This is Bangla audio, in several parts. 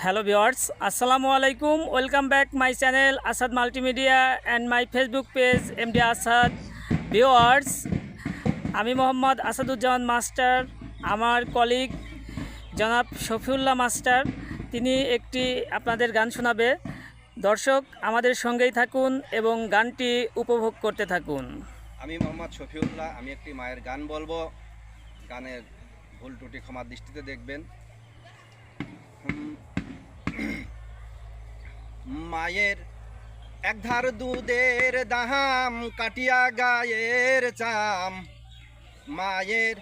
Hello viewers, Assalamu alaikum. Welcome back my channel Asad Multimedia and my Facebook page MD Asad. Viewers, আমি মোহাম্মদ আসাদুজ্জামান মাস্টার, আমার কলিগ জনাব শফিউল্লাহ মাস্টার তিনি একটি আপনাদের গান শোনাবে। দর্শক আমাদের সঙ্গেই থাকুন এবং গানটি উপভোগ করতে থাকুন। আমি মোহাম্মদ শফিউল্লাহ, আমি একটি মায়ের গান বলবো। গানের ভুল ত্রুটি ক্ষমার দৃষ্টিতে দেখবেন। মায়ের একধার দুধের দাম কাটিয়া গায়ের চাম, মায়ের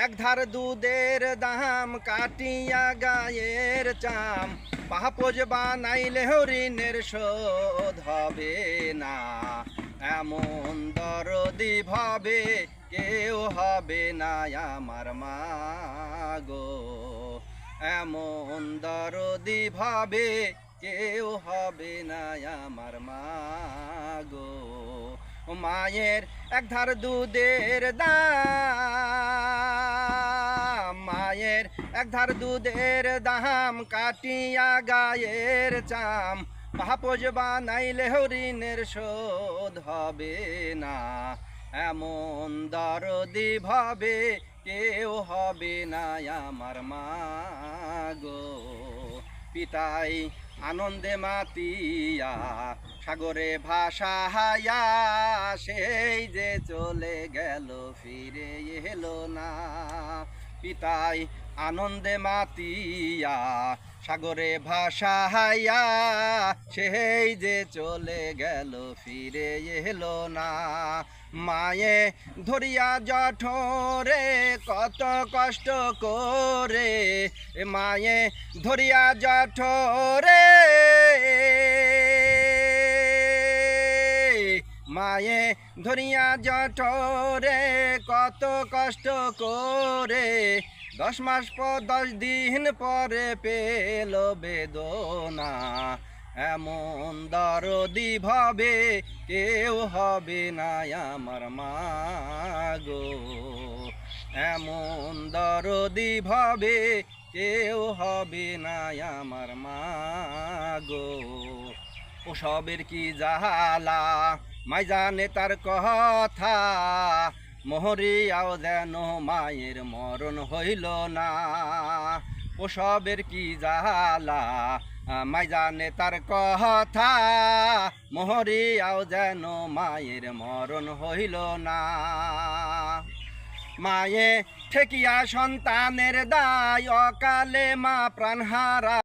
একধার দুধের দাম কাটিয়া গায়ের চাম, পাপোজ বানাইলে ঋণের শোধ হবে না, এমন দরদি ভাবে কেউ হবে না আমার মা গো, এমন দরদি ভাবে কেউ হবে না আমার মা গো। মায়ের একধার দুধের দাম, মায়ের একধার দুধের দাম কাটিয়া গায়ের চাম, পাপোজ বানাইলে ঋণের শোধ হবে না, এমন দরদি ভাবে কেউ হবে না আমার মা গো। পিতাই আনন্দে মাতিয়া সাগরে ভাসাইয়া, সেই যে চলে গেল ফিরে এলো না, পিতাই আনন্দে মাতিয়া সাগরে ভাসাইয়া, সেই যে চলে গেল ফিরে এলো না, মায়ে ধরিয়া জঠরে কত কষ্ট করে, মায়ে ধরিয়া জঠরে, মায়ে ধরিয়া জঠরে কত কষ্ট করে, 10 মাস পর 10 দিন পরে পেল বেদনা, এমন দরদি ভাবে কেউ হবে না আমার মা গো, এমন দরদি ভাবে কেউ হবে না আমার মা গো। ওসবের কি জাহালা মাই জানে তার কথা, মহরিয়াও যেন মায়ের মরণ হইল না, ওসবের কি জাহালা মাই জানে তার কথা, মহরিয়াও যেন মায়ের মরণ হইল না, মায়ে ঠেকিয়া সন্তানের দায় অকালে মা প্রাণ হারা।